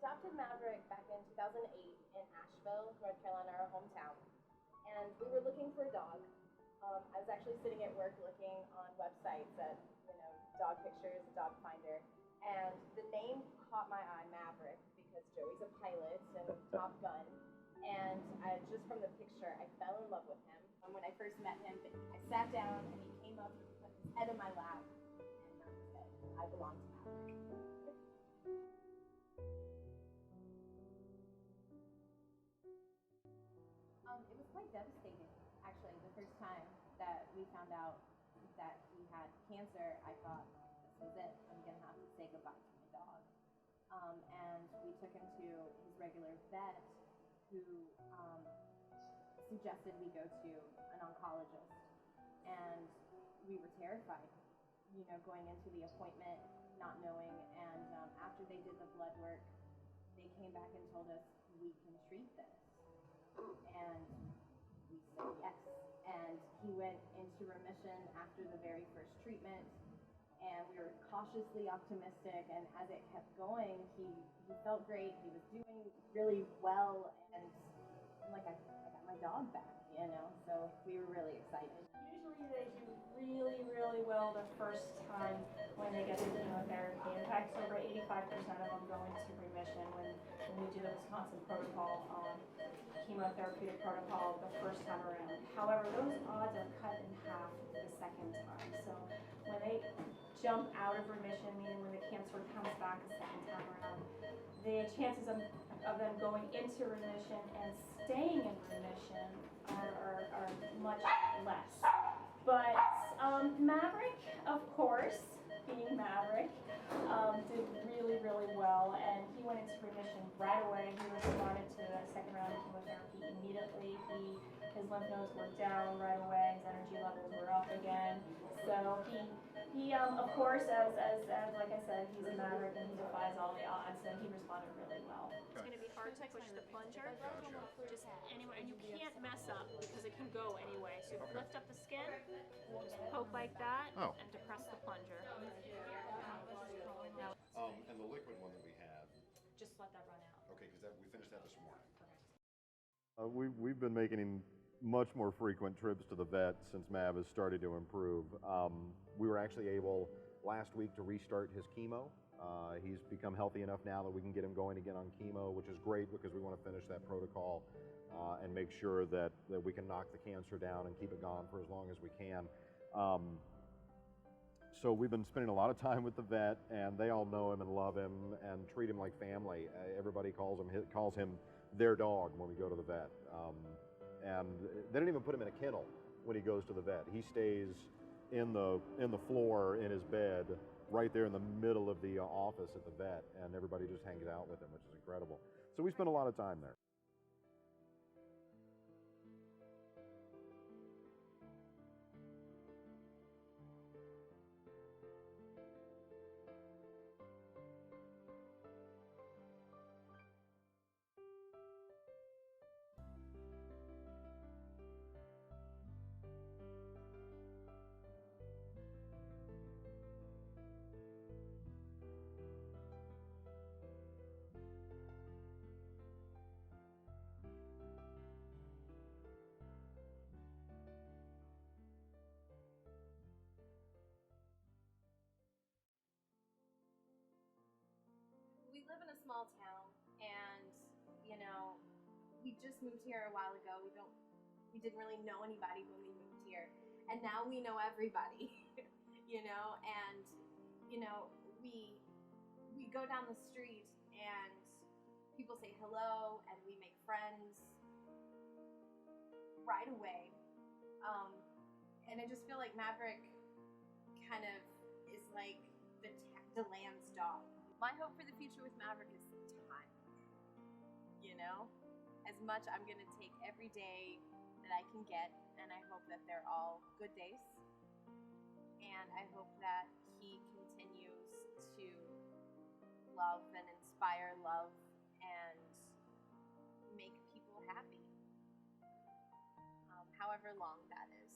adopted Maverick back in 2008 in Asheville, North Carolina, our hometown. And we were looking for a dog. I was actually sitting at work looking on websites at, dog pictures, dog finder, and the name caught my eye, Maverick, because Joey's a pilot and Top Gun. And just from the picture, I fell in love with him. When I first met him, I sat down and he came up and put his head in my lap, and that was it. I belong to Maverick. It was quite devastating, actually. The first time that we found out that he had cancer, I thought, this was it. I'm going to have to say goodbye to my dog. And we took him to his regular vet, who suggested we go to an oncologist. And we were terrified, going into the appointment, not knowing. And after they did the blood work, they came back and told us, we can treat this. And we said yes. And he went into remission after the very first treatment. And we were cautiously optimistic. And as it kept going, he felt great. He was doing really well. And I'm like, I got my dog back, So we were really excited. Usually they do really, really well the first time when they get the chemotherapy. In fact, over 85% of them go into remission when we do the Wisconsin protocol, chemotherapeutic protocol the first time around. However, those odds are cut in half the second time. So when they jump out of remission, meaning when the cancer comes back a second time around, the chances of them going into remission and staying in remission are much less. But Maverick, of course, being Maverick, did really, really well, and he went into remission right away. He responded to the second round of chemotherapy immediately. His lymph nodes were down right away. His energy levels were up again. So he of course, as like I said, he's a Maverick and he defies all the odds, and he responded really well. It's going to be hard to push the plunger, just anyway, and you can't mess up because it can go anyway. So you lift up the skin, just poke like that, and depress the plunger. Now, and the liquid one that we have, just let that run out. okay, because we finished that this morning. We've been making much more frequent trips to the vet since Mav has started to improve. We were actually able last week to restart his chemo. He's become healthy enough now that we can get him going again on chemo, which is great because we want to finish that protocol and make sure that we can knock the cancer down and keep it gone for as long as we can. So we've been spending a lot of time with the vet, and they all know him and love him and treat him like family. Everybody calls him their dog when we go to the vet. And they don't even put him in a kennel when he goes to the vet. He stays in the floor in his bed right there in the middle of the office at the vet, and everybody just hangs out with him, which is incredible. So we spend a lot of time there. We live in a small town, and we just moved here a while ago. We didn't really know anybody when we moved here, and now we know everybody. And we go down the street and people say hello, and we make friends right away. And I just feel like Maverick kind of is like the lamb's dog. My hope for the future with Maverick is time. As much I'm going to take every day that I can get, and I hope that they're all good days. And I hope that he continues to love and inspire love and make people happy, however long that is.